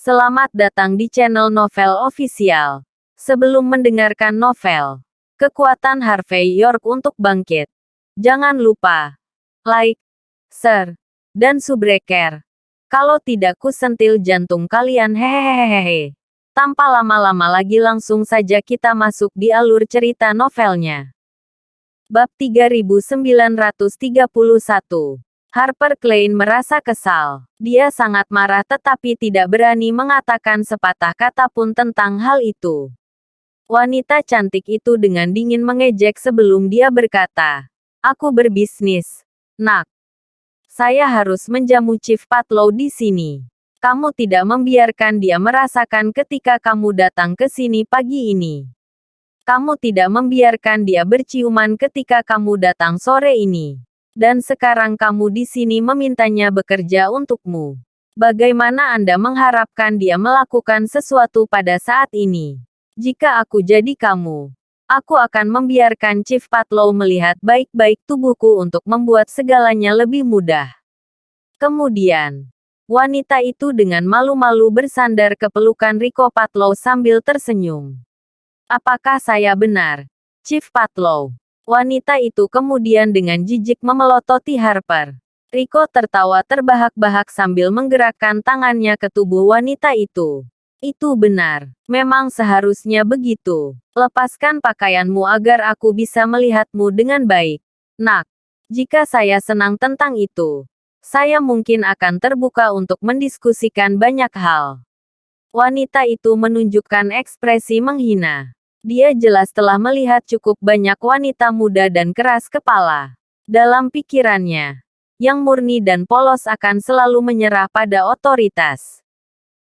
Selamat datang di channel Novel Official. Sebelum mendengarkan novel, kekuatan Harvey York untuk bangkit. Jangan lupa like, share, dan subscribe. Kalau tidak kusentil jantung kalian hehehehe. Tanpa lama-lama lagi langsung saja kita masuk di alur cerita novelnya. Bab 3931. Harper Klein merasa kesal. Dia sangat marah tetapi tidak berani mengatakan sepatah kata pun tentang hal itu. Wanita cantik itu dengan dingin mengejek sebelum dia berkata, "Aku berbisnis, nak. Saya harus menjamu Chief Patlow di sini. Kamu tidak membiarkan dia merasakan ketika kamu datang ke sini pagi ini. Kamu tidak membiarkan dia berciuman ketika kamu datang sore ini. Dan sekarang kamu di sini memintanya bekerja untukmu. Bagaimana Anda mengharapkan dia melakukan sesuatu pada saat ini? Jika aku jadi kamu, aku akan membiarkan Chief Patlow melihat baik-baik tubuhku untuk membuat segalanya lebih mudah." Kemudian, wanita itu dengan malu-malu bersandar ke pelukan Rico Patlow sambil tersenyum. "Apakah saya benar, Chief Patlow?" Wanita itu kemudian dengan jijik memelototi Harper. Rico tertawa terbahak-bahak sambil menggerakkan tangannya ke tubuh wanita itu. "Itu benar. Memang seharusnya begitu. Lepaskan pakaianmu agar aku bisa melihatmu dengan baik, nak. Jika saya senang tentang itu, saya mungkin akan terbuka untuk mendiskusikan banyak hal." Wanita itu menunjukkan ekspresi menghina. Dia jelas telah melihat cukup banyak wanita muda dan keras kepala. Dalam pikirannya, yang murni dan polos akan selalu menyerah pada otoritas.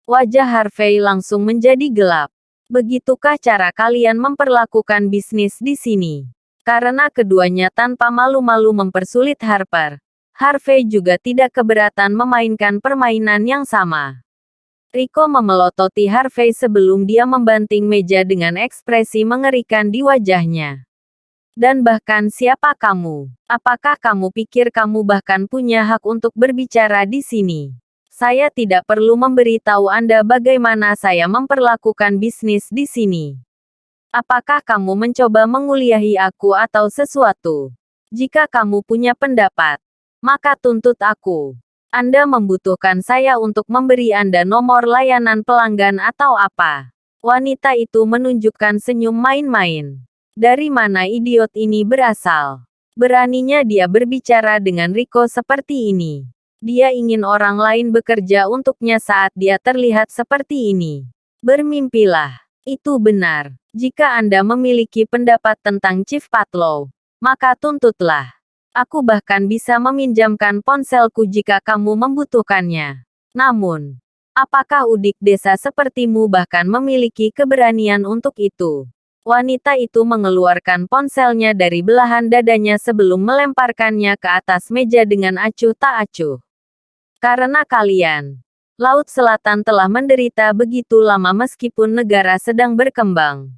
Wajah Harvey langsung menjadi gelap. "Begitukah cara kalian memperlakukan bisnis di sini?" Karena keduanya tanpa malu-malu mempersulit Harper, Harvey juga tidak keberatan memainkan permainan yang sama. Rico memelototi Harvey sebelum dia membanting meja dengan ekspresi mengerikan di wajahnya. "Dan bahkan siapa kamu? Apakah kamu pikir kamu bahkan punya hak untuk berbicara di sini? Saya tidak perlu memberitahu Anda bagaimana saya memperlakukan bisnis di sini. Apakah kamu mencoba menguliahi aku atau sesuatu? Jika kamu punya pendapat, maka tuntut aku. Anda membutuhkan saya untuk memberi Anda nomor layanan pelanggan atau apa?" Wanita itu menunjukkan senyum main-main. Dari mana idiot ini berasal? Beraninya dia berbicara dengan Rico seperti ini. Dia ingin orang lain bekerja untuknya saat dia terlihat seperti ini. Bermimpilah. Itu benar. Jika Anda memiliki pendapat tentang Chief Patlow, maka tuntutlah. Aku bahkan bisa meminjamkan ponselku jika kamu membutuhkannya. Namun, apakah udik desa sepertimu bahkan memiliki keberanian untuk itu? Wanita itu mengeluarkan ponselnya dari belahan dadanya sebelum melemparkannya ke atas meja dengan acuh tak acuh. "Karena kalian, Laut Selatan telah menderita begitu lama meskipun negara sedang berkembang,"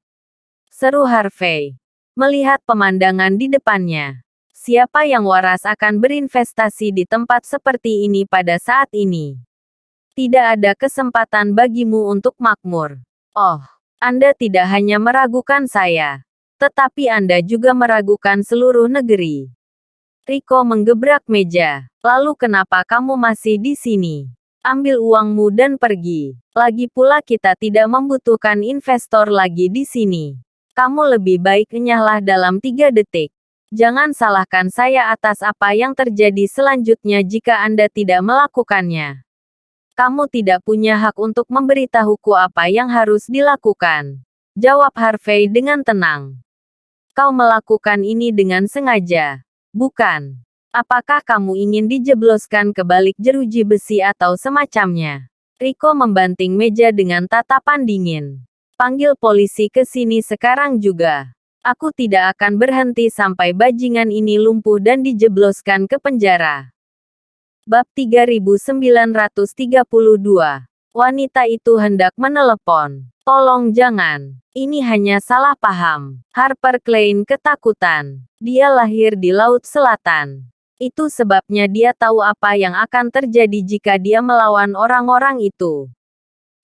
seru Harvey. Melihat pemandangan di depannya. Siapa yang waras akan berinvestasi di tempat seperti ini pada saat ini? Tidak ada kesempatan bagimu untuk makmur. Oh, Anda tidak hanya meragukan saya, tetapi Anda juga meragukan seluruh negeri. Rico menggebrak meja. "Lalu kenapa kamu masih di sini? Ambil uangmu dan pergi. Lagi pula kita tidak membutuhkan investor lagi di sini. Kamu lebih baik enyahlah dalam 3 detik. Jangan salahkan saya atas apa yang terjadi selanjutnya jika Anda tidak melakukannya. Kamu tidak punya hak untuk memberitahuku apa yang harus dilakukan," jawab Harvey dengan tenang. "Kau melakukan ini dengan sengaja, bukan? Apakah kamu ingin dijebloskan ke balik jeruji besi atau semacamnya?" Rico membanting meja dengan tatapan dingin. "Panggil polisi ke sini sekarang juga. Aku tidak akan berhenti sampai bajingan ini lumpuh dan dijebloskan ke penjara." Bab 3932. Wanita itu hendak menelepon. "Tolong jangan. Ini hanya salah paham." Harper Klein ketakutan. Dia lahir di Laut Selatan. Itu sebabnya dia tahu apa yang akan terjadi jika dia melawan orang-orang itu.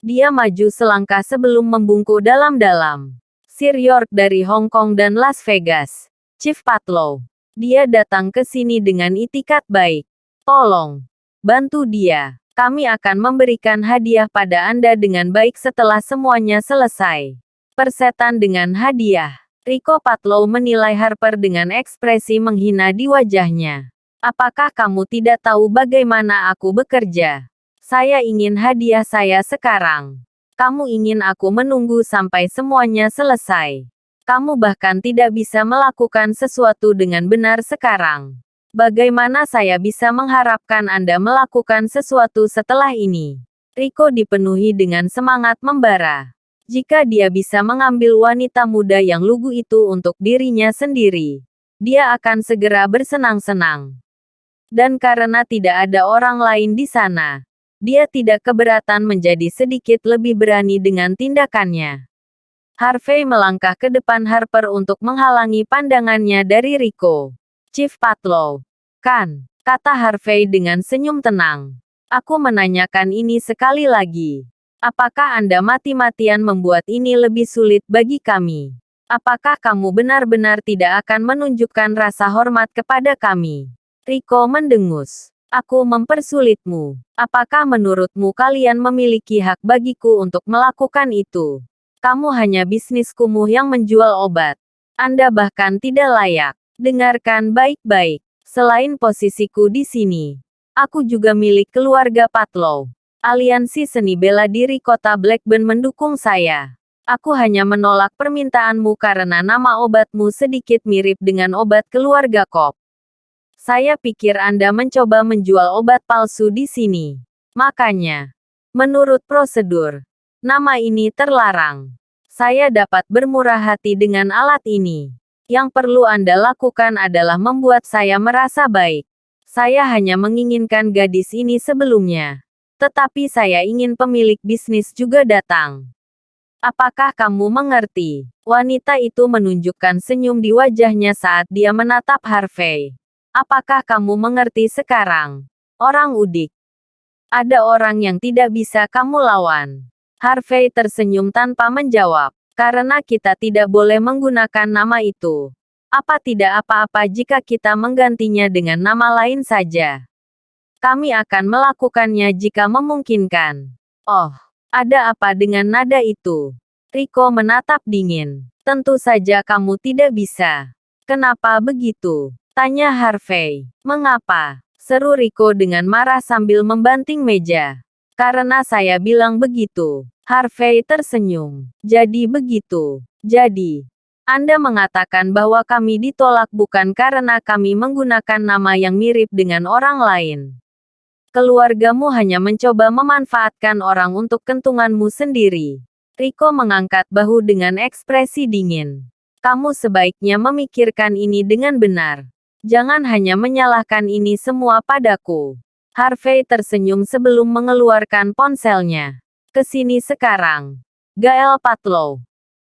Dia maju selangkah sebelum membungkuk dalam-dalam. Sir York dari Hong Kong dan Las Vegas. Chief Patlow. Dia datang ke sini dengan itikat baik. Tolong, bantu dia. Kami akan memberikan hadiah pada Anda dengan baik setelah semuanya selesai. Persetan dengan hadiah. Rico Patlow menilai Harper dengan ekspresi menghina di wajahnya. Apakah kamu tidak tahu bagaimana aku bekerja? Saya ingin hadiah saya sekarang. Kamu ingin aku menunggu sampai semuanya selesai. Kamu bahkan tidak bisa melakukan sesuatu dengan benar sekarang. Bagaimana saya bisa mengharapkan Anda melakukan sesuatu setelah ini? Rico dipenuhi dengan semangat membara. Jika dia bisa mengambil wanita muda yang lugu itu untuk dirinya sendiri, dia akan segera bersenang-senang. Dan karena tidak ada orang lain di sana, dia tidak keberatan menjadi sedikit lebih berani dengan tindakannya. Harvey melangkah ke depan Harper untuk menghalangi pandangannya dari Rico. Chief Patlow. Kan, kata Harvey dengan senyum tenang. Aku menanyakan ini sekali lagi. Apakah Anda mati-matian membuat ini lebih sulit bagi kami? Apakah kamu benar-benar tidak akan menunjukkan rasa hormat kepada kami? Rico mendengus. Aku mempersulitmu. Apakah menurutmu kalian memiliki hak bagiku untuk melakukan itu? Kamu hanya bisnis kumuh yang menjual obat. Anda bahkan tidak layak. Dengarkan baik-baik. Selain posisiku di sini, aku juga milik keluarga Patlow. Aliansi Seni Bela Diri Kota Blackburn mendukung saya. Aku hanya menolak permintaanmu karena nama obatmu sedikit mirip dengan obat keluarga Kopp. Saya pikir Anda mencoba menjual obat palsu di sini. Makanya, menurut prosedur, nama ini terlarang. Saya dapat bermurah hati dengan alat ini. Yang perlu Anda lakukan adalah membuat saya merasa baik. Saya hanya menginginkan gadis ini sebelumnya. Tetapi saya ingin pemilik bisnis juga datang. Apakah kamu mengerti? Wanita itu menunjukkan senyum di wajahnya saat dia menatap Harvey. Apakah kamu mengerti sekarang? Orang udik. Ada orang yang tidak bisa kamu lawan. Harvey tersenyum tanpa menjawab. Karena kita tidak boleh menggunakan nama itu. Apa tidak apa-apa jika kita menggantinya dengan nama lain saja? Kami akan melakukannya jika memungkinkan. Oh, ada apa dengan nada itu? Rico menatap dingin. Tentu saja kamu tidak bisa. Kenapa begitu? Tanya Harvey. Mengapa? Seru Rico dengan marah sambil membanting meja. Karena saya bilang begitu. Harvey tersenyum. Jadi begitu. Jadi, Anda mengatakan bahwa kami ditolak bukan karena kami menggunakan nama yang mirip dengan orang lain. Keluargamu hanya mencoba memanfaatkan orang untuk keuntunganmu sendiri. Rico mengangkat bahu dengan ekspresi dingin. Kamu sebaiknya memikirkan ini dengan benar. Jangan hanya menyalahkan ini semua padaku. Harvey tersenyum sebelum mengeluarkan ponselnya. Kesini sekarang. Gael Patlow.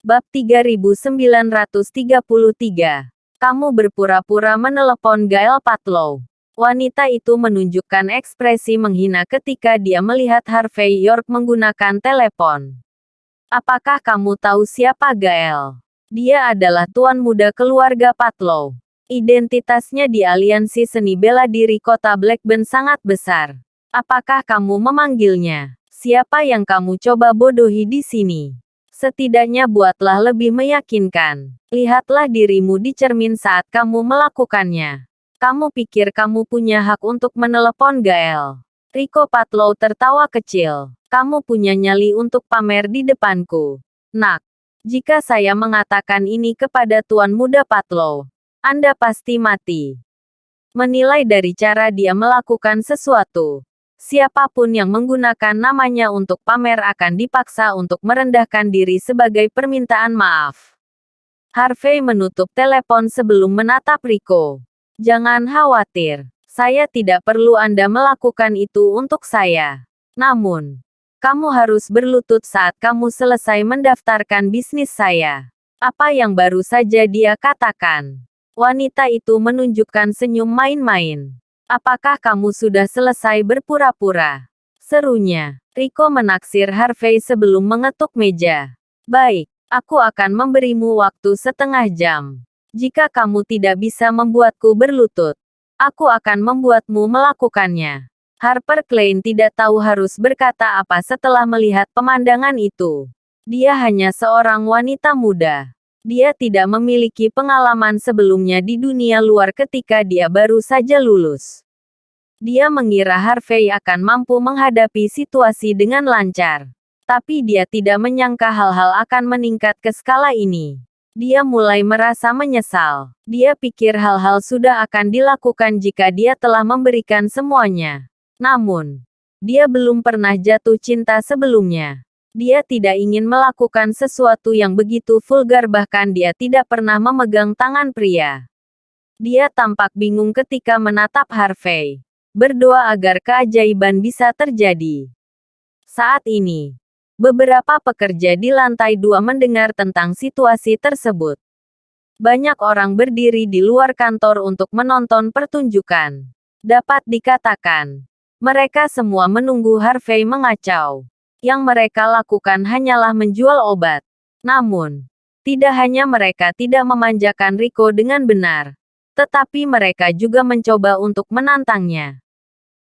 Bab 3933. Kamu berpura-pura menelepon Gael Patlow. Wanita itu menunjukkan ekspresi menghina ketika dia melihat Harvey York menggunakan telepon. Apakah kamu tahu siapa Gael? Dia adalah tuan muda keluarga Patlow. Identitasnya di Aliansi Seni Bela Diri Kota Blackburn sangat besar. Apakah kamu memanggilnya? Siapa yang kamu coba bodohi di sini? Setidaknya buatlah lebih meyakinkan. Lihatlah dirimu di cermin saat kamu melakukannya. Kamu pikir kamu punya hak untuk menelepon Gael? Rico Patlow tertawa kecil. Kamu punya nyali untuk pamer di depanku. Nak, jika saya mengatakan ini kepada Tuan Muda Patlow, Anda pasti mati. Menilai dari cara dia melakukan sesuatu, siapapun yang menggunakan namanya untuk pamer akan dipaksa untuk merendahkan diri sebagai permintaan maaf. Harvey menutup telepon sebelum menatap Rico. Jangan khawatir, saya tidak perlu Anda melakukan itu untuk saya. Namun, kamu harus berlutut saat kamu selesai mendaftarkan bisnis saya. Apa yang baru saja dia katakan? Wanita itu menunjukkan senyum main-main. Apakah kamu sudah selesai berpura-pura? Serunya. Rico menaksir Harvey sebelum mengetuk meja. Baik, aku akan memberimu waktu setengah jam. Jika kamu tidak bisa membuatku berlutut, aku akan membuatmu melakukannya. Harper Klein tidak tahu harus berkata apa setelah melihat pemandangan itu. Dia hanya seorang wanita muda. Dia tidak memiliki pengalaman sebelumnya di dunia luar ketika dia baru saja lulus. Dia mengira Harvey akan mampu menghadapi situasi dengan lancar. Tapi dia tidak menyangka hal-hal akan meningkat ke skala ini. Dia mulai merasa menyesal. Dia pikir hal-hal sudah akan dilakukan jika dia telah memberikan semuanya. Namun, dia belum pernah jatuh cinta sebelumnya. Dia tidak ingin melakukan sesuatu yang begitu vulgar, bahkan dia tidak pernah memegang tangan pria. Dia tampak bingung ketika menatap Harvey. Berdoa agar keajaiban bisa terjadi. Saat ini, beberapa pekerja di lantai 2 mendengar tentang situasi tersebut. Banyak orang berdiri di luar kantor untuk menonton pertunjukan. Dapat dikatakan, mereka semua menunggu Harvey mengacau. Yang mereka lakukan hanyalah menjual obat. Namun, tidak hanya mereka tidak memanjakan Rico dengan benar, tetapi mereka juga mencoba untuk menantangnya.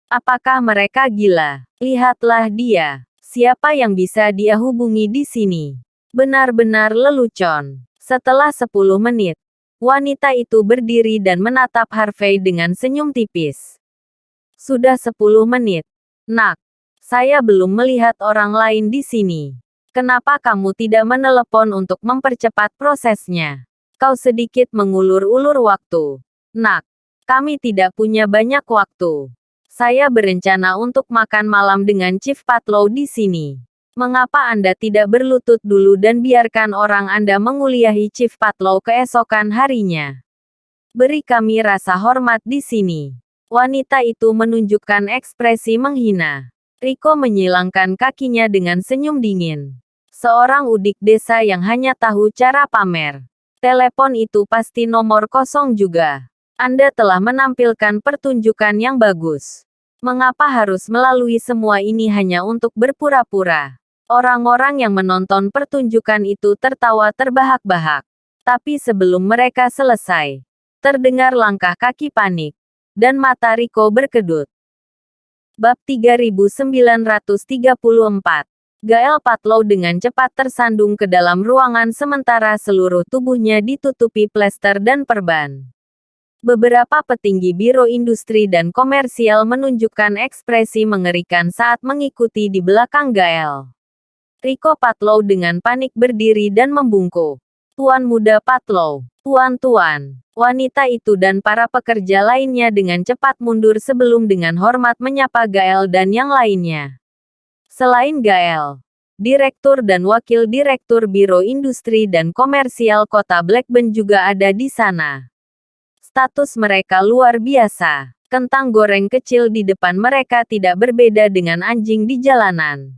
Apakah mereka gila? Lihatlah dia. Siapa yang bisa dia hubungi di sini? Benar-benar lelucon. Setelah 10 menit, wanita itu berdiri dan menatap Harvey dengan senyum tipis. Sudah 10 menit. Nak, saya belum melihat orang lain di sini. Kenapa kamu tidak menelepon untuk mempercepat prosesnya? Kau sedikit mengulur-ulur waktu. Nak, kami tidak punya banyak waktu. Saya berencana untuk makan malam dengan Chief Patlow di sini. Mengapa Anda tidak berlutut dulu dan biarkan orang Anda menguliahi Chief Patlow keesokan harinya? Beri kami rasa hormat di sini. Wanita itu menunjukkan ekspresi menghina. Rico menyilangkan kakinya dengan senyum dingin. Seorang udik desa yang hanya tahu cara pamer. Telepon itu pasti nomor kosong juga. Anda telah menampilkan pertunjukan yang bagus. Mengapa harus melalui semua ini hanya untuk berpura-pura? Orang-orang yang menonton pertunjukan itu tertawa terbahak-bahak. Tapi sebelum mereka selesai, terdengar langkah kaki panik, dan mata Rico berkedut. Bab 3934. Gael Patlow dengan cepat tersandung ke dalam ruangan sementara seluruh tubuhnya ditutupi plester dan perban. Beberapa petinggi Biro Industri dan Komersial menunjukkan ekspresi mengerikan saat mengikuti di belakang Gael. Rico Patlow dengan panik berdiri dan membungkuk. Tuan Muda Patlow, Tuan-tuan. Wanita itu dan para pekerja lainnya dengan cepat mundur sebelum dengan hormat menyapa Gael dan yang lainnya. Selain Gael, Direktur dan Wakil Direktur Biro Industri dan Komersial Kota Blackburn juga ada di sana. Status mereka luar biasa. Kentang goreng kecil di depan mereka tidak berbeda dengan anjing di jalanan.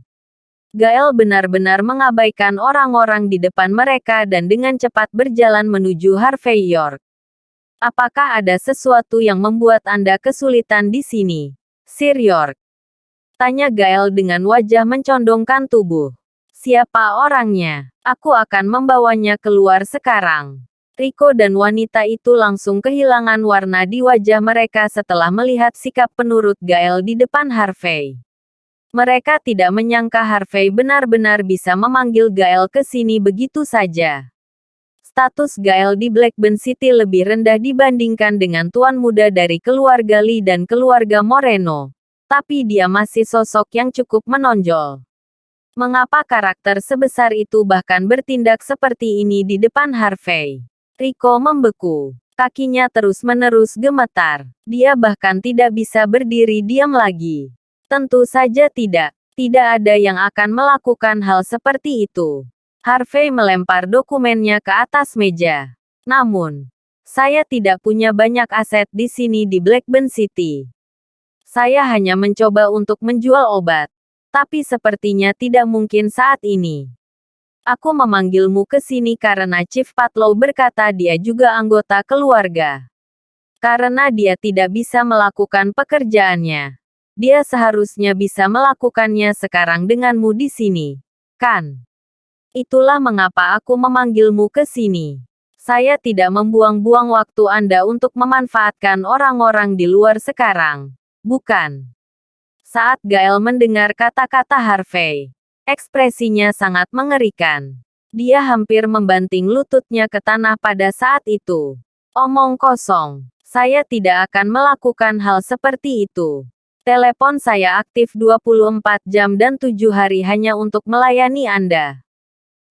Gael benar-benar mengabaikan orang-orang di depan mereka dan dengan cepat berjalan menuju Harvey York. Apakah ada sesuatu yang membuat Anda kesulitan di sini, Sir York? Tanya Gael dengan wajah mencondongkan tubuh. Siapa orangnya? Aku akan membawanya keluar sekarang. Rico dan wanita itu langsung kehilangan warna di wajah mereka setelah melihat sikap penurut Gael di depan Harvey. Mereka tidak menyangka Harvey benar-benar bisa memanggil Gael ke sini begitu saja. Status Gael di Blackburn City lebih rendah dibandingkan dengan tuan muda dari keluarga Lee dan keluarga Moreno. Tapi dia masih sosok yang cukup menonjol. Mengapa karakter sebesar itu bahkan bertindak seperti ini di depan Harvey? Rico membeku. Kakinya terus-menerus gemetar. Dia bahkan tidak bisa berdiri diam lagi. Tentu saja tidak. Tidak ada yang akan melakukan hal seperti itu. Harvey melempar dokumennya ke atas meja. Namun, saya tidak punya banyak aset di sini di Blackburn City. Saya hanya mencoba untuk menjual obat. Tapi sepertinya tidak mungkin saat ini. Aku memanggilmu ke sini karena Chief Patlow berkata dia juga anggota keluarga. Karena dia tidak bisa melakukan pekerjaannya. Dia seharusnya bisa melakukannya sekarang denganmu di sini, kan? Itulah mengapa aku memanggilmu ke sini. Saya tidak membuang-buang waktu Anda untuk memanfaatkan orang-orang di luar sekarang. Bukan. Saat Gael mendengar kata-kata Harvey, ekspresinya sangat mengerikan. Dia hampir membanting lututnya ke tanah pada saat itu. Omong kosong. Saya tidak akan melakukan hal seperti itu. Telepon saya aktif 24 jam dan 7 hari hanya untuk melayani Anda.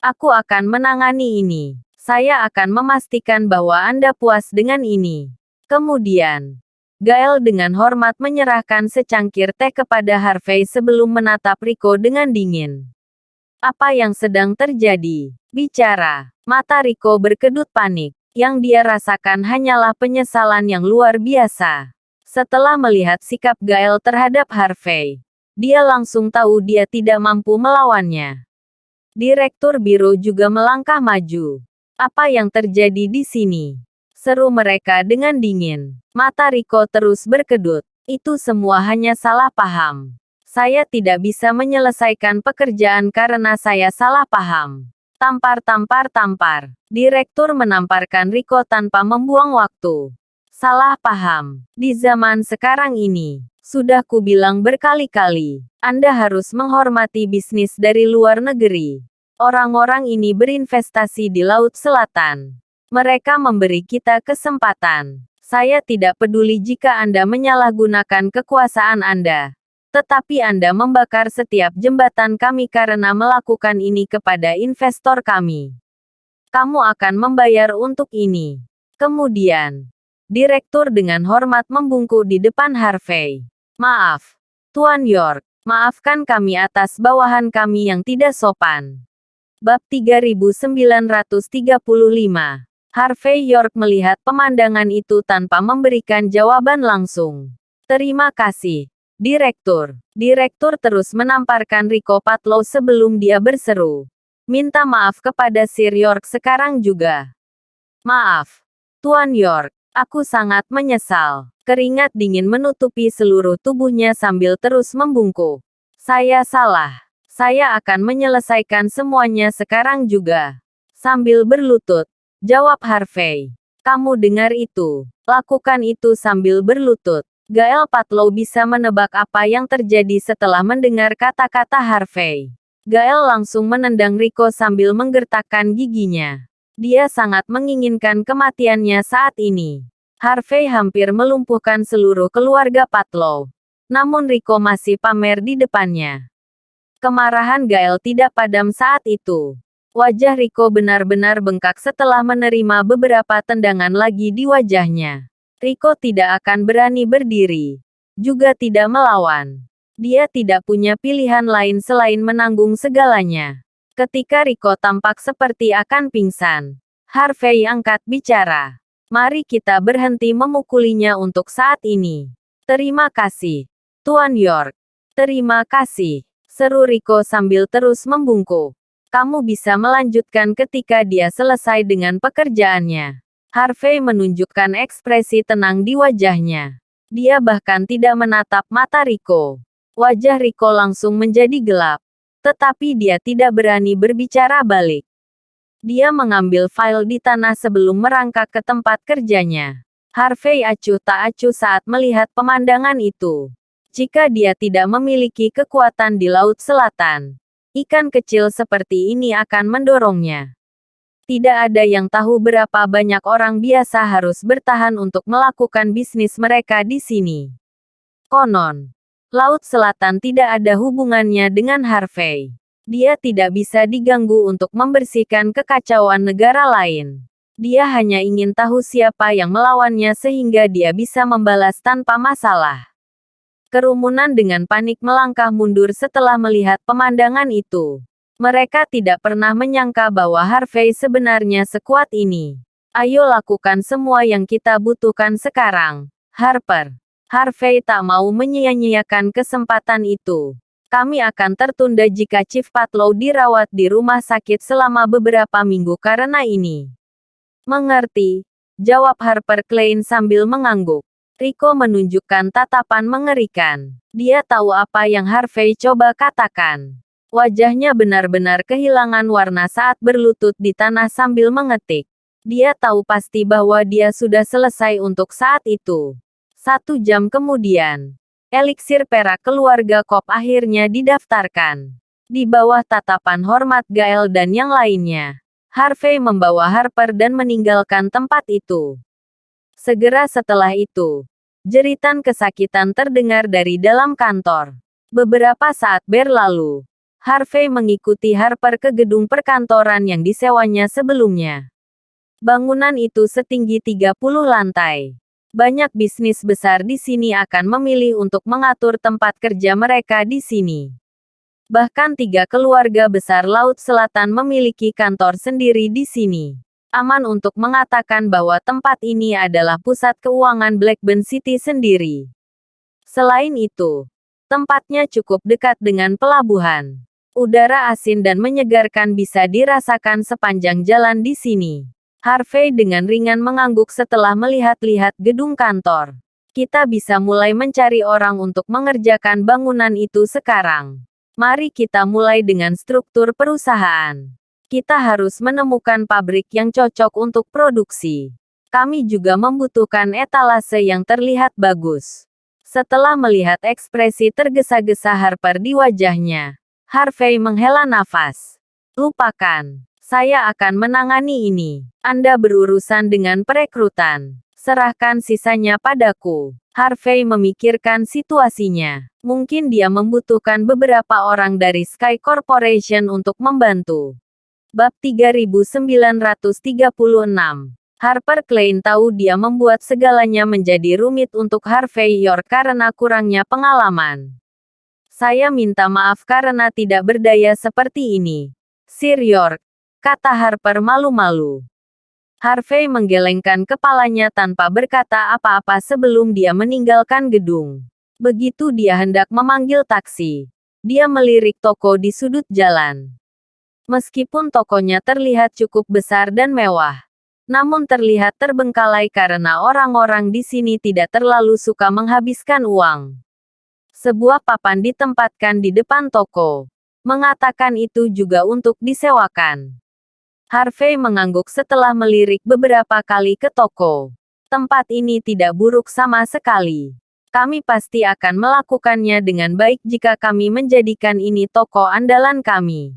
Aku akan menangani ini. Saya akan memastikan bahwa Anda puas dengan ini. Kemudian, Gael dengan hormat menyerahkan secangkir teh kepada Harvey sebelum menatap Rico dengan dingin. Apa yang sedang terjadi? Bicara. Mata Rico berkedut panik. Yang dia rasakan hanyalah penyesalan yang luar biasa. Setelah melihat sikap Gael terhadap Harvey, dia langsung tahu dia tidak mampu melawannya. Direktur biro juga melangkah maju. Apa yang terjadi di sini? Seru mereka dengan dingin. Mata Rico terus berkedut. Itu semua hanya salah paham. Saya tidak bisa menyelesaikan pekerjaan karena saya salah paham. Tampar. Direktur menamparkan Rico tanpa membuang waktu. Salah paham. Di zaman sekarang ini, sudah kubilang berkali-kali, Anda harus menghormati bisnis dari luar negeri. Orang-orang ini berinvestasi di Laut Selatan. Mereka memberi kita kesempatan. Saya tidak peduli jika Anda menyalahgunakan kekuasaan Anda. Tetapi Anda membakar setiap jembatan kami karena melakukan ini kepada investor kami. Kamu akan membayar untuk ini. Kemudian, direktur dengan hormat membungkuk di depan Harvey. Maaf, Tuan York. Maafkan kami atas bawahan kami yang tidak sopan. Bab 3935. Harvey York melihat pemandangan itu tanpa memberikan jawaban langsung. Terima kasih, Direktur. Direktur terus menamparkan Rico Patlow sebelum dia berseru. Minta maaf kepada Sir York sekarang juga. Maaf, Tuan York. Aku sangat menyesal. Keringat dingin menutupi seluruh tubuhnya sambil terus membungkuk. Saya salah. Saya akan menyelesaikan semuanya sekarang juga. Sambil berlutut, jawab Harvey. Kamu dengar itu. Lakukan itu sambil berlutut. Gael Patlow bisa menebak apa yang terjadi setelah mendengar kata-kata Harvey. Gael langsung menendang Rico sambil menggertakkan giginya. Dia sangat menginginkan kematiannya saat ini. Harvey hampir melumpuhkan seluruh keluarga Patlow. Namun Rico masih pamer di depannya. Kemarahan Gael tidak padam saat itu. Wajah Rico benar-benar bengkak setelah menerima beberapa tendangan lagi di wajahnya. Rico tidak akan berani berdiri. Juga tidak melawan. Dia tidak punya pilihan lain selain menanggung segalanya. Ketika Rico tampak seperti akan pingsan, Harvey angkat bicara. Mari kita berhenti memukulinya untuk saat ini. Terima kasih, Tuan York. Terima kasih, seru Rico sambil terus membungkuk. Kamu bisa melanjutkan ketika dia selesai dengan pekerjaannya. Harvey menunjukkan ekspresi tenang di wajahnya. Dia bahkan tidak menatap mata Rico. Wajah Rico langsung menjadi gelap. Tetapi dia tidak berani berbicara balik. Dia mengambil file di tanah sebelum merangkak ke tempat kerjanya. Harvey acuh tak acuh saat melihat pemandangan itu. Jika dia tidak memiliki kekuatan di Laut Selatan, ikan kecil seperti ini akan mendorongnya. Tidak ada yang tahu berapa banyak orang biasa harus bertahan untuk melakukan bisnis mereka di sini. Konon, Laut Selatan tidak ada hubungannya dengan Harvey. Dia tidak bisa diganggu untuk membersihkan kekacauan negara lain. Dia hanya ingin tahu siapa yang melawannya sehingga dia bisa membalas tanpa masalah. Kerumunan dengan panik melangkah mundur setelah melihat pemandangan itu. Mereka tidak pernah menyangka bahwa Harvey sebenarnya sekuat ini. Ayo lakukan semua yang kita butuhkan sekarang, Harper. Harvey tak mau menyia-nyiakan kesempatan itu. Kami akan tertunda jika Chief Patlow dirawat di rumah sakit selama beberapa minggu karena ini. Mengerti, jawab Harper Klein sambil mengangguk. Rico menunjukkan tatapan mengerikan. Dia tahu apa yang Harvey coba katakan. Wajahnya benar-benar kehilangan warna saat berlutut di tanah sambil mengetik. Dia tahu pasti bahwa dia sudah selesai untuk saat itu. 1 jam kemudian, eliksir perak keluarga Cobb akhirnya didaftarkan. Di bawah tatapan hormat Gael dan yang lainnya, Harvey membawa Harper dan meninggalkan tempat itu. Segera setelah itu, jeritan kesakitan terdengar dari dalam kantor. Beberapa saat berlalu, Harvey mengikuti Harper ke gedung perkantoran yang disewanya sebelumnya. Bangunan itu setinggi 30 lantai. Banyak bisnis besar di sini akan memilih untuk mengatur tempat kerja mereka di sini. Bahkan 3 keluarga besar Laut Selatan memiliki kantor sendiri di sini. Aman untuk mengatakan bahwa tempat ini adalah pusat keuangan Blackburn City sendiri. Selain itu, tempatnya cukup dekat dengan pelabuhan. Udara asin dan menyegarkan bisa dirasakan sepanjang jalan di sini. Harvey dengan ringan mengangguk setelah melihat-lihat gedung kantor. Kita bisa mulai mencari orang untuk mengerjakan bangunan itu sekarang. Mari kita mulai dengan struktur perusahaan. Kita harus menemukan pabrik yang cocok untuk produksi. Kami juga membutuhkan etalase yang terlihat bagus. Setelah melihat ekspresi tergesa-gesa Harper di wajahnya, Harvey menghela nafas. Lupakan. Saya akan menangani ini. Anda berurusan dengan perekrutan. Serahkan sisanya padaku. Harvey memikirkan situasinya. Mungkin dia membutuhkan beberapa orang dari Sky Corporation untuk membantu. Bab 3936. Harper Klein tahu dia membuat segalanya menjadi rumit untuk Harvey York karena kurangnya pengalaman. Saya minta maaf karena tidak berdaya seperti ini, Sir York, kata Harper malu-malu. Harvey menggelengkan kepalanya tanpa berkata apa-apa sebelum dia meninggalkan gedung. Begitu dia hendak memanggil taksi, dia melirik toko di sudut jalan. Meskipun tokonya terlihat cukup besar dan mewah, namun terlihat terbengkalai karena orang-orang di sini tidak terlalu suka menghabiskan uang. Sebuah papan ditempatkan di depan toko, mengatakan itu juga untuk disewakan. Harvey mengangguk setelah melirik beberapa kali ke toko. Tempat ini tidak buruk sama sekali. Kami pasti akan melakukannya dengan baik jika kami menjadikan ini toko andalan kami.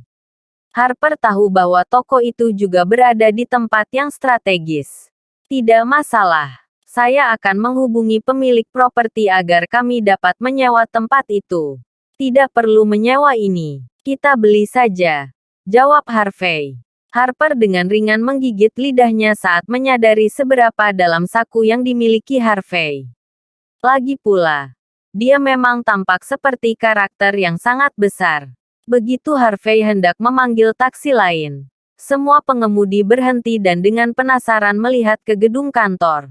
Harper tahu bahwa toko itu juga berada di tempat yang strategis. Tidak masalah. Saya akan menghubungi pemilik properti agar kami dapat menyewa tempat itu. Tidak perlu menyewa ini. Kita beli saja, jawab Harvey. Harper dengan ringan menggigit lidahnya saat menyadari seberapa dalam saku yang dimiliki Harvey. Lagi pula, dia memang tampak seperti karakter yang sangat besar. Begitu Harvey hendak memanggil taksi lain, semua pengemudi berhenti dan dengan penasaran melihat ke gedung kantor.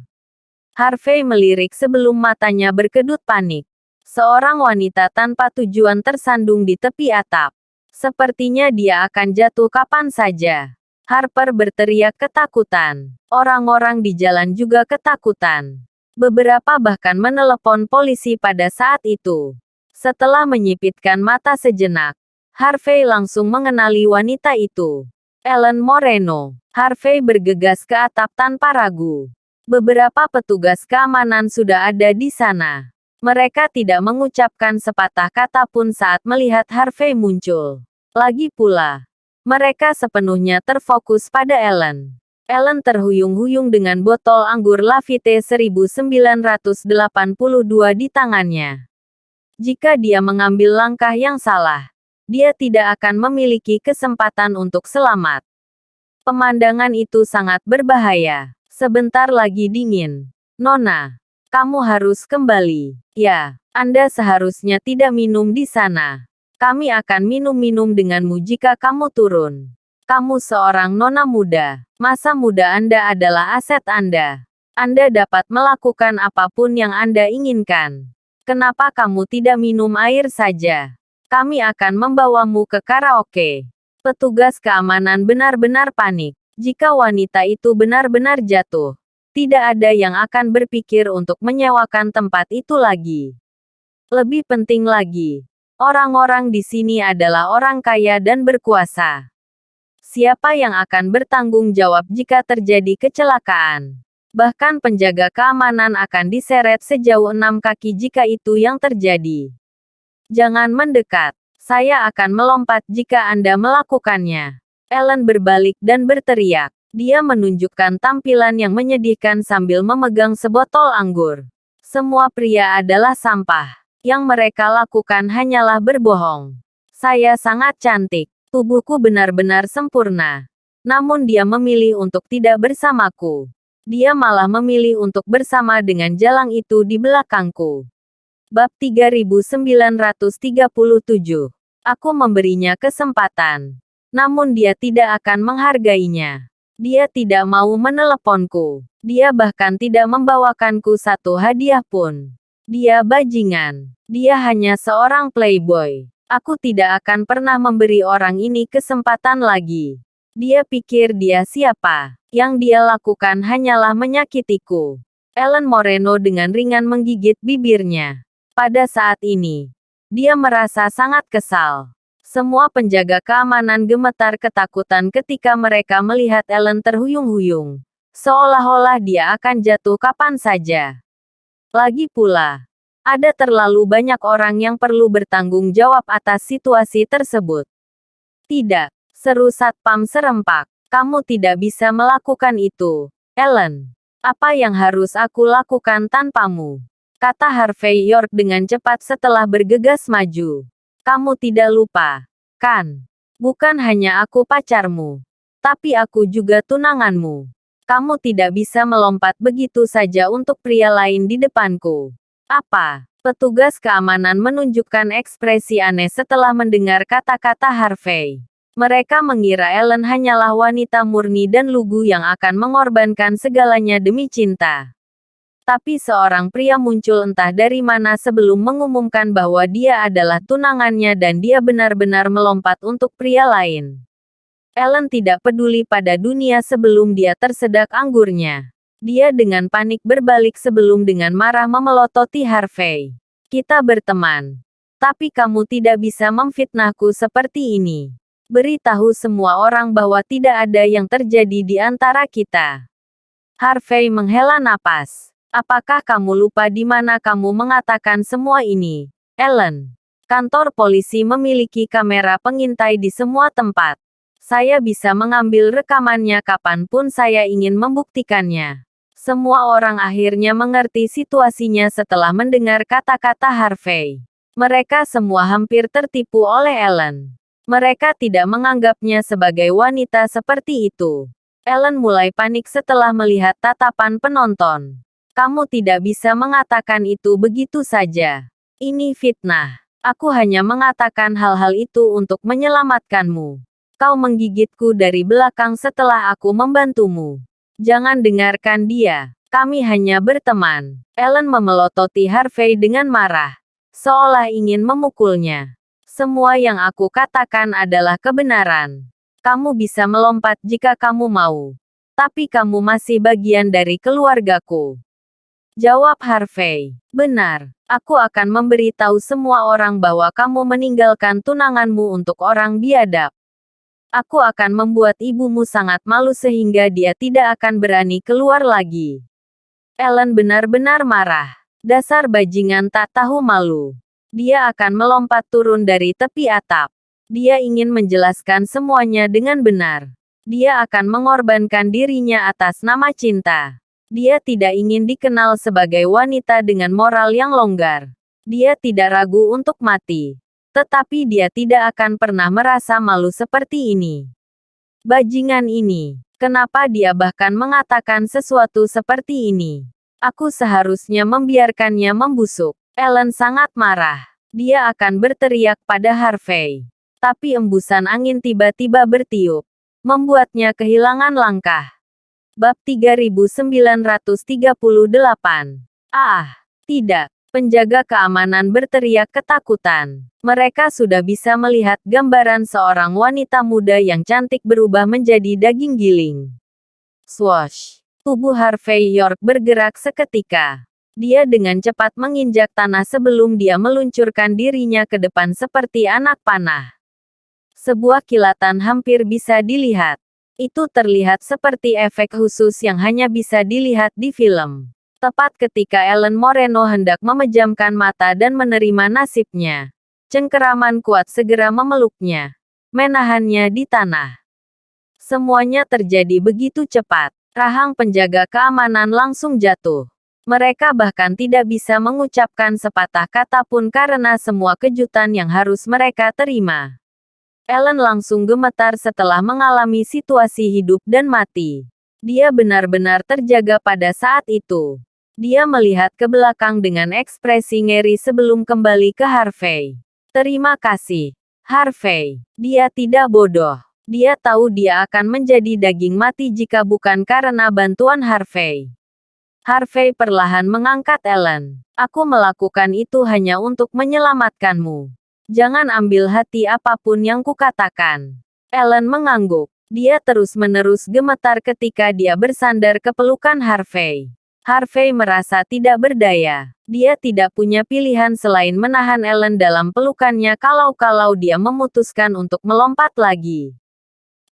Harvey melirik sebelum matanya berkedut panik. Seorang wanita tanpa tujuan tersandung di tepi atap. Sepertinya dia akan jatuh kapan saja. Harper berteriak ketakutan. Orang-orang di jalan juga ketakutan. Beberapa bahkan menelepon polisi pada saat itu. Setelah menyipitkan mata sejenak, Harvey langsung mengenali wanita itu. Ellen Moreno. Harvey bergegas ke atap tanpa ragu. Beberapa petugas keamanan sudah ada di sana. Mereka tidak mengucapkan sepatah kata pun saat melihat Harvey muncul. Lagi pula, mereka sepenuhnya terfokus pada Ellen. Ellen terhuyung-huyung dengan botol anggur Lafite 1982 di tangannya. Jika dia mengambil langkah yang salah, dia tidak akan memiliki kesempatan untuk selamat. Pemandangan itu sangat berbahaya. Sebentar lagi dingin. Nona, kamu harus kembali. Ya, Anda seharusnya tidak minum di sana. Kami akan minum-minum denganmu jika kamu turun. Kamu seorang nona muda. Masa muda Anda adalah aset Anda. Anda dapat melakukan apapun yang Anda inginkan. Kenapa kamu tidak minum air saja? Kami akan membawamu ke karaoke. Petugas keamanan benar-benar panik. Jika wanita itu benar-benar jatuh, Tidak ada yang akan berpikir untuk menyewakan tempat itu lagi. Lebih penting lagi, orang-orang di sini adalah orang kaya dan berkuasa. Siapa yang akan bertanggung jawab jika terjadi kecelakaan? Bahkan penjaga keamanan akan diseret sejauh 6 kaki jika itu yang terjadi. Jangan mendekat. Saya akan melompat jika Anda melakukannya. Ellen berbalik dan berteriak. Dia menunjukkan tampilan yang menyedihkan sambil memegang sebotol anggur. Semua pria adalah sampah. Yang mereka lakukan hanyalah berbohong. Saya sangat cantik. Tubuhku benar-benar sempurna. Namun dia memilih untuk tidak bersamaku. Dia malah memilih untuk bersama dengan jalang itu di belakangku. Bab 3937. Aku memberinya kesempatan. Namun dia tidak akan menghargainya. Dia tidak mau meneleponku. Dia bahkan tidak membawakanku satu hadiah pun. Dia bajingan. Dia hanya seorang playboy. Aku tidak akan pernah memberi orang ini kesempatan lagi. Dia pikir dia siapa? Yang dia lakukan hanyalah menyakitiku. Ellen Moreno dengan ringan menggigit bibirnya. Pada saat ini, dia merasa sangat kesal. Semua penjaga keamanan gemetar ketakutan ketika mereka melihat Ellen terhuyung-huyung. Seolah-olah dia akan jatuh kapan saja. Lagi pula, ada terlalu banyak orang yang perlu bertanggung jawab atas situasi tersebut. Tidak, seru Satpam serempak. Kamu tidak bisa melakukan itu, Ellen. Apa yang harus aku lakukan tanpamu? Kata Harvey York dengan cepat setelah bergegas maju. Kamu tidak lupa, kan? Bukan hanya aku pacarmu, tapi aku juga tunanganmu. Kamu tidak bisa melompat begitu saja untuk pria lain di depanku. Apa? Petugas keamanan menunjukkan ekspresi aneh setelah mendengar kata-kata Harvey. Mereka mengira Ellen hanyalah wanita murni dan lugu yang akan mengorbankan segalanya demi cinta. Tapi seorang pria muncul entah dari mana sebelum mengumumkan bahwa dia adalah tunangannya dan dia benar-benar melompat untuk pria lain. Ellen tidak peduli pada dunia sebelum dia tersedak anggurnya. Dia dengan panik berbalik sebelum dengan marah memelototi Harvey. Kita berteman. Tapi kamu tidak bisa memfitnahku seperti ini. Beritahu semua orang bahwa tidak ada yang terjadi di antara kita. Harvey menghela napas. Apakah kamu lupa di mana kamu mengatakan semua ini, Ellen? Kantor polisi memiliki kamera pengintai di semua tempat. Saya bisa mengambil rekamannya kapanpun saya ingin membuktikannya. Semua orang akhirnya mengerti situasinya setelah mendengar kata-kata Harvey. Mereka semua hampir tertipu oleh Ellen. Mereka tidak menganggapnya sebagai wanita seperti itu. Ellen mulai panik setelah melihat tatapan penonton. Kamu tidak bisa mengatakan itu begitu saja. Ini fitnah. Aku hanya mengatakan hal-hal itu untuk menyelamatkanmu. Kau menggigitku dari belakang setelah aku membantumu. Jangan dengarkan dia. Kami hanya berteman. Ellen memelototi Harvey dengan marah. Seolah ingin memukulnya. Semua yang aku katakan adalah kebenaran. Kamu bisa melompat jika kamu mau. Tapi kamu masih bagian dari keluargaku. Jawab Harvey. Benar. Aku akan memberitahu semua orang bahwa kamu meninggalkan tunanganmu untuk orang biadab. Aku akan membuat ibumu sangat malu sehingga dia tidak akan berani keluar lagi. Ellen benar-benar marah. Dasar bajingan tak tahu malu. Dia akan melompat turun dari tepi atap. Dia ingin menjelaskan semuanya dengan benar. Dia akan mengorbankan dirinya atas nama cinta. Dia tidak ingin dikenal sebagai wanita dengan moral yang longgar. Dia tidak ragu untuk mati. Tetapi dia tidak akan pernah merasa malu seperti ini. Bajingan ini. Kenapa dia bahkan mengatakan sesuatu seperti ini? Aku seharusnya membiarkannya membusuk. Ellen sangat marah. Dia akan berteriak pada Harvey. Tapi embusan angin tiba-tiba bertiup. Membuatnya kehilangan langkah. Bab 3938. Tidak. Penjaga keamanan berteriak ketakutan. Mereka sudah bisa melihat gambaran seorang wanita muda yang cantik berubah menjadi daging giling. Swoosh. Tubuh Harvey York bergerak seketika. Dia dengan cepat menginjak tanah sebelum dia meluncurkan dirinya ke depan seperti anak panah. Sebuah kilatan hampir bisa dilihat. Itu terlihat seperti efek khusus yang hanya bisa dilihat di film. Tepat ketika Ellen Moreno hendak memejamkan mata dan menerima nasibnya, cengkeraman kuat segera memeluknya, menahannya di tanah. Semuanya terjadi begitu cepat. Rahang penjaga keamanan langsung jatuh. Mereka bahkan tidak bisa mengucapkan sepatah kata pun karena semua kejutan yang harus mereka terima. Ellen langsung gemetar setelah mengalami situasi hidup dan mati. Dia benar-benar terjaga pada saat itu. Dia melihat ke belakang dengan ekspresi ngeri sebelum kembali ke Harvey. Terima kasih, Harvey. Dia tidak bodoh. Dia tahu dia akan menjadi daging mati jika bukan karena bantuan Harvey. Harvey perlahan mengangkat Ellen. Aku melakukan itu hanya untuk menyelamatkanmu. Jangan ambil hati apapun yang kukatakan. Ellen mengangguk. Dia terus-menerus gemetar ketika dia bersandar ke pelukan Harvey. Harvey merasa tidak berdaya. Dia tidak punya pilihan selain menahan Ellen dalam pelukannya kalau dia memutuskan untuk melompat lagi.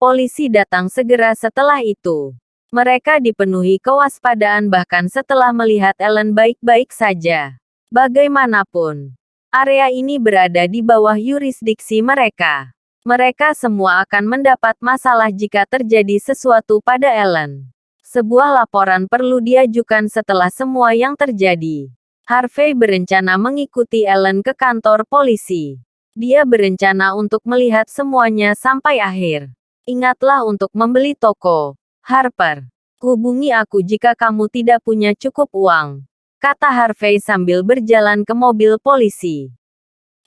Polisi datang segera setelah itu. Mereka dipenuhi kewaspadaan bahkan setelah melihat Ellen baik-baik saja. Bagaimanapun, area ini berada di bawah yurisdiksi mereka. Mereka semua akan mendapat masalah jika terjadi sesuatu pada Ellen. Sebuah laporan perlu diajukan setelah semua yang terjadi. Harvey berencana mengikuti Ellen ke kantor polisi. Dia berencana untuk melihat semuanya sampai akhir. Ingatlah untuk membeli toko. Harper, hubungi aku jika kamu tidak punya cukup uang, kata Harvey sambil berjalan ke mobil polisi.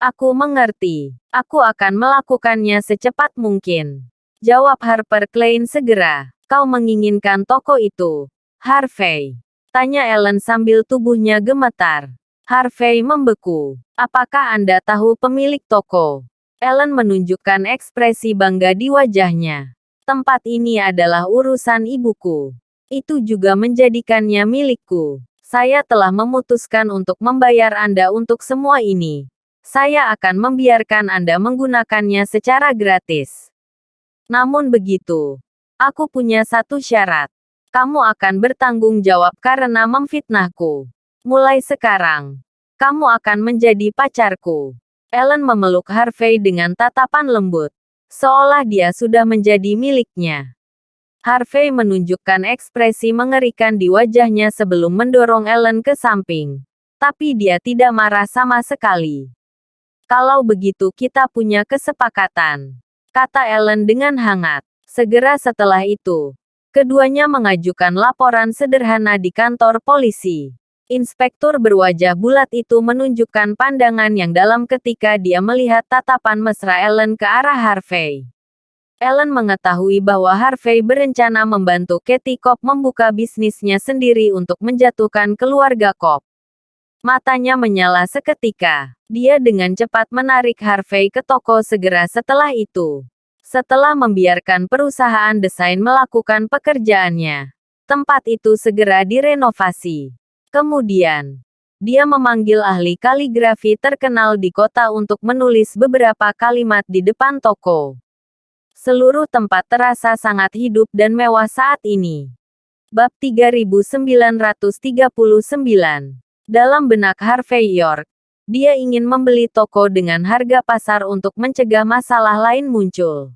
Aku mengerti. Aku akan melakukannya secepat mungkin, jawab Harper Klein segera. Kau menginginkan toko itu, Harvey? Tanya Ellen sambil tubuhnya gemetar. Harvey membeku. Apakah Anda tahu pemilik toko? Ellen menunjukkan ekspresi bangga di wajahnya. Tempat ini adalah urusan ibuku. Itu juga menjadikannya milikku. Saya telah memutuskan untuk membayar Anda untuk semua ini. Saya akan membiarkan Anda menggunakannya secara gratis. Namun begitu, aku punya satu syarat. Kamu akan bertanggung jawab karena memfitnahku. Mulai sekarang, kamu akan menjadi pacarku. Ellen memeluk Harvey dengan tatapan lembut. Seolah dia sudah menjadi miliknya. Harvey menunjukkan ekspresi mengerikan di wajahnya sebelum mendorong Ellen ke samping. Tapi dia tidak marah sama sekali. Kalau begitu kita punya kesepakatan, kata Ellen dengan hangat. Segera setelah itu, keduanya mengajukan laporan sederhana di kantor polisi. Inspektur berwajah bulat itu menunjukkan pandangan yang dalam ketika dia melihat tatapan mesra Ellen ke arah Harvey. Ellen mengetahui bahwa Harvey berencana membantu Kathy Cobb membuka bisnisnya sendiri untuk menjatuhkan keluarga Cobb. Matanya menyala seketika. Dia dengan cepat menarik Harvey ke toko segera setelah itu. Setelah membiarkan perusahaan desain melakukan pekerjaannya, tempat itu segera direnovasi. Kemudian, dia memanggil ahli kaligrafi terkenal di kota untuk menulis beberapa kalimat di depan toko. Seluruh tempat terasa sangat hidup dan mewah saat ini. Bab 3939. Dalam benak Harvey York, dia ingin membeli toko dengan harga pasar untuk mencegah masalah lain muncul.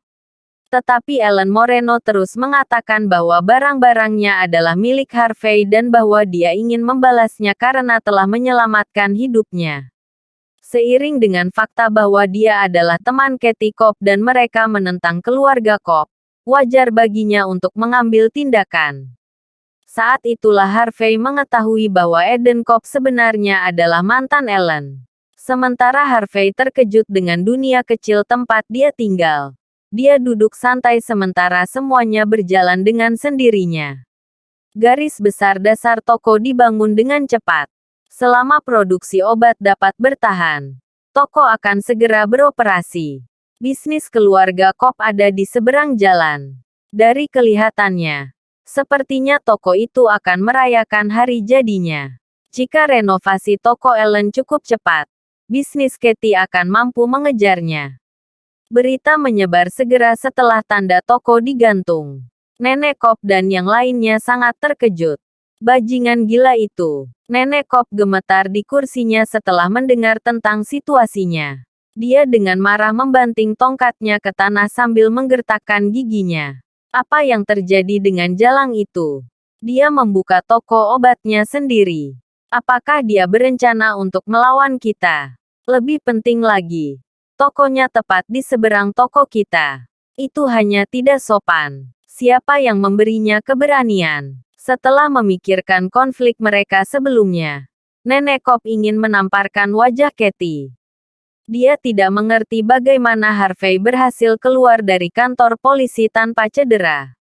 Tetapi Ellen Moreno terus mengatakan bahwa barang-barangnya adalah milik Harvey dan bahwa dia ingin membalasnya karena telah menyelamatkan hidupnya. Seiring dengan fakta bahwa dia adalah teman Kathy Cobb dan mereka menentang keluarga Cobb, wajar baginya untuk mengambil tindakan. Saat itulah Harvey mengetahui bahwa Eden Cobb sebenarnya adalah mantan Ellen. Sementara Harvey terkejut dengan dunia kecil tempat dia tinggal. Dia duduk santai sementara semuanya berjalan dengan sendirinya. Garis besar dasar toko dibangun dengan cepat. Selama produksi obat dapat bertahan, toko akan segera beroperasi. Bisnis keluarga Cobb ada di seberang jalan. Dari kelihatannya, Sepertinya toko itu akan merayakan hari jadinya. Jika renovasi toko Ellen cukup cepat, bisnis Katie akan mampu mengejarnya. Berita menyebar segera setelah tanda toko digantung. Nenek Kop dan yang lainnya sangat terkejut. Bajingan gila itu. Nenek Kop gemetar di kursinya setelah mendengar tentang situasinya. Dia dengan marah membanting tongkatnya ke tanah sambil menggertakkan giginya. Apa yang terjadi dengan Jalang itu? Dia membuka toko obatnya sendiri. Apakah dia berencana untuk melawan kita? Lebih penting lagi, tokonya tepat di seberang toko kita. Itu hanya tidak sopan. Siapa yang memberinya keberanian? Setelah memikirkan konflik mereka sebelumnya, Nenek Kop ingin menamparkan wajah Katie. Dia tidak mengerti bagaimana Harvey berhasil keluar dari kantor polisi tanpa cedera.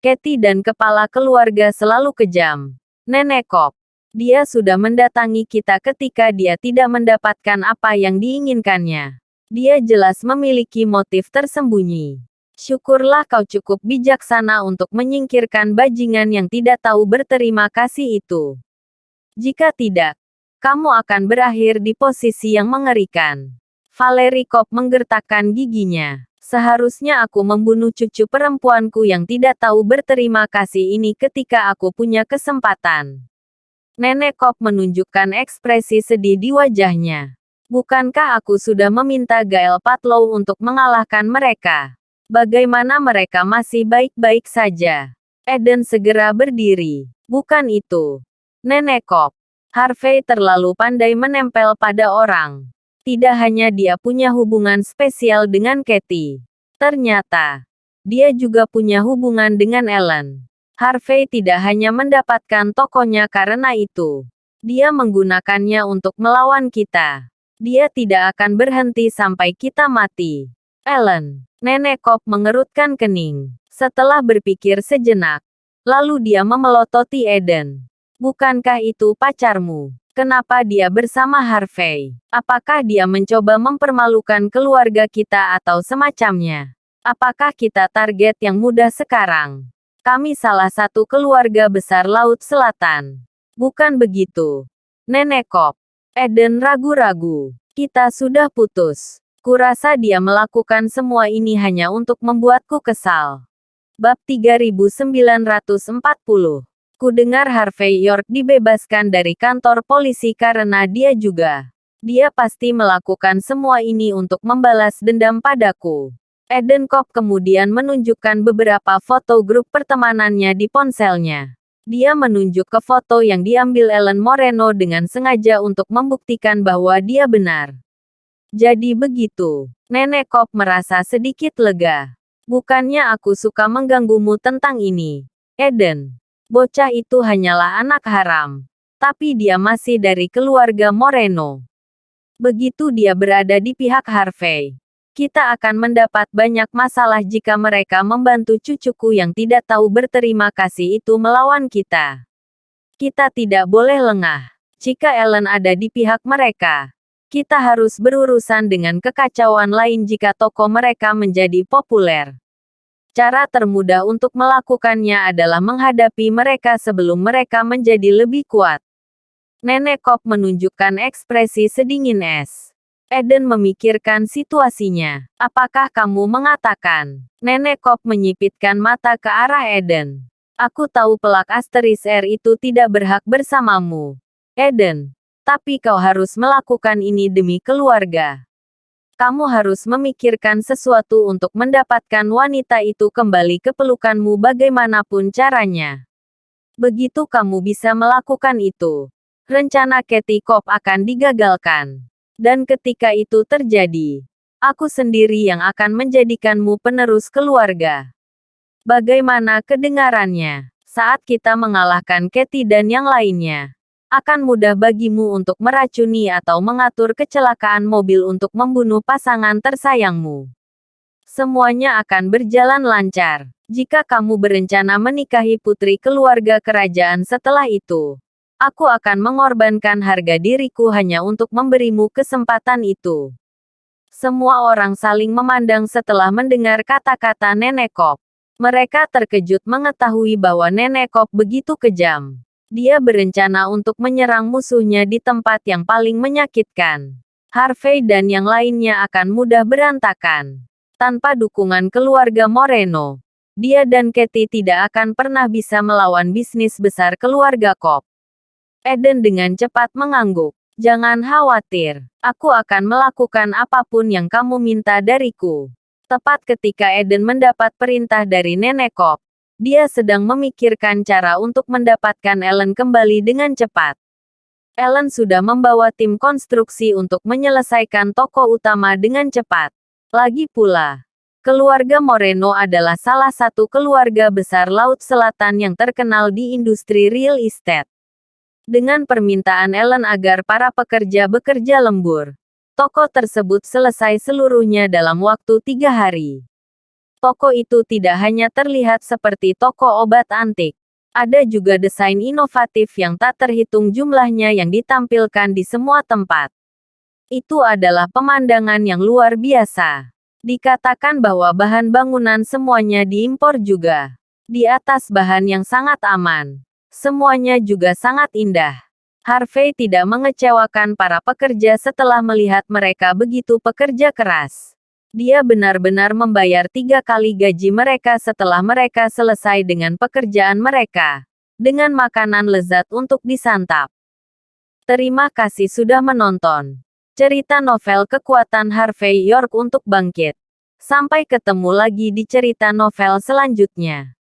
Katie dan kepala keluarga selalu kejam. Nenek Kop. Dia sudah mendatangi kita ketika dia tidak mendapatkan apa yang diinginkannya. Dia jelas memiliki motif tersembunyi. Syukurlah kau cukup bijaksana untuk menyingkirkan bajingan yang tidak tahu berterima kasih itu. Jika tidak, kamu akan berakhir di posisi yang mengerikan. Valerie Kop menggertakkan giginya. Seharusnya aku membunuh cucu perempuanku yang tidak tahu berterima kasih ini ketika aku punya kesempatan. Nenek Kop menunjukkan ekspresi sedih di wajahnya. Bukankah aku sudah meminta Gael Patlow untuk mengalahkan mereka? Bagaimana mereka masih baik-baik saja? Eden segera berdiri. Bukan itu. Nenek Kop. Harvey terlalu pandai menempel pada orang. Tidak hanya dia punya hubungan spesial dengan Katie. Ternyata, dia juga punya hubungan dengan Ellen. Harvey tidak hanya mendapatkan tokonya karena itu. Dia menggunakannya untuk melawan kita. Dia tidak akan berhenti sampai kita mati. Ellen. Nenek Kop mengerutkan kening. Setelah berpikir sejenak, lalu dia memelototi Eden. Bukankah itu pacarmu? Kenapa dia bersama Harvey? Apakah dia mencoba mempermalukan keluarga kita atau semacamnya? Apakah kita target yang mudah sekarang? Kami salah satu keluarga besar Laut Selatan. Bukan begitu. Nenek Kop. Eden ragu-ragu. Kita sudah putus. Kurasa dia melakukan semua ini hanya untuk membuatku kesal. Bab 3940. Kudengar Harvey York dibebaskan dari kantor polisi karena dia juga. Dia pasti melakukan semua ini untuk membalas dendam padaku. Eden Kop kemudian menunjukkan beberapa foto grup pertemanannya di ponselnya. Dia menunjuk ke foto yang diambil Ellen Moreno dengan sengaja untuk membuktikan bahwa dia benar. Jadi begitu. Nenek Kop merasa sedikit lega. Bukannya aku suka mengganggumu tentang ini, Eden. Bocah itu hanyalah anak haram. Tapi dia masih dari keluarga Moreno. Begitu dia berada di pihak Harvey, kita akan mendapat banyak masalah jika mereka membantu cucuku yang tidak tahu berterima kasih itu melawan kita. Kita tidak boleh lengah. Jika Ellen ada di pihak mereka, kita harus berurusan dengan kekacauan lain jika toko mereka menjadi populer. Cara termudah untuk melakukannya adalah menghadapi mereka sebelum mereka menjadi lebih kuat. Nenek Kop menunjukkan ekspresi sedingin es. Eden memikirkan situasinya. Apakah kamu mengatakan? Nenek Kop menyipitkan mata ke arah Eden. Aku tahu pelak asteris R itu tidak berhak bersamamu, Eden. Tapi kau harus melakukan ini demi keluarga. Kamu harus memikirkan sesuatu untuk mendapatkan wanita itu kembali ke pelukanmu bagaimanapun caranya. Begitu kamu bisa melakukan itu, rencana Katie Kop akan digagalkan. Dan ketika itu terjadi, aku sendiri yang akan menjadikanmu penerus keluarga. Bagaimana kedengarannya? Saat kita mengalahkan Katie dan yang lainnya, akan mudah bagimu untuk meracuni atau mengatur kecelakaan mobil untuk membunuh pasangan tersayangmu. Semuanya akan berjalan lancar. Jika kamu berencana menikahi putri keluarga kerajaan setelah itu, aku akan mengorbankan harga diriku hanya untuk memberimu kesempatan itu. Semua orang saling memandang setelah mendengar kata-kata Nenek Kop. Mereka terkejut mengetahui bahwa Nenek Kop begitu kejam. Dia berencana untuk menyerang musuhnya di tempat yang paling menyakitkan. Harvey dan yang lainnya akan mudah berantakan. Tanpa dukungan keluarga Moreno, dia dan Katie tidak akan pernah bisa melawan bisnis besar keluarga Kop. Eden dengan cepat mengangguk. Jangan khawatir, aku akan melakukan apapun yang kamu minta dariku. Tepat ketika Eden mendapat perintah dari Nenek Kop, dia sedang memikirkan cara untuk mendapatkan Ellen kembali dengan cepat. Ellen sudah membawa tim konstruksi untuk menyelesaikan toko utama dengan cepat. Lagi pula, keluarga Moreno adalah salah satu keluarga besar Laut Selatan yang terkenal di industri real estate. Dengan permintaan Ellen agar para pekerja bekerja lembur, toko tersebut selesai seluruhnya dalam waktu 3 hari. Toko itu tidak hanya terlihat seperti toko obat antik. Ada juga desain inovatif yang tak terhitung jumlahnya yang ditampilkan di semua tempat. Itu adalah pemandangan yang luar biasa. Dikatakan bahwa bahan bangunan semuanya diimpor juga. Di atas bahan yang sangat aman. Semuanya juga sangat indah. Harvey tidak mengecewakan para pekerja setelah melihat mereka begitu pekerja keras. Dia benar-benar membayar 3 kali gaji mereka setelah mereka selesai dengan pekerjaan mereka. Dengan makanan lezat untuk disantap. Terima kasih sudah menonton. Cerita novel kekuatan Harvey York untuk bangkit. Sampai ketemu lagi di cerita novel selanjutnya.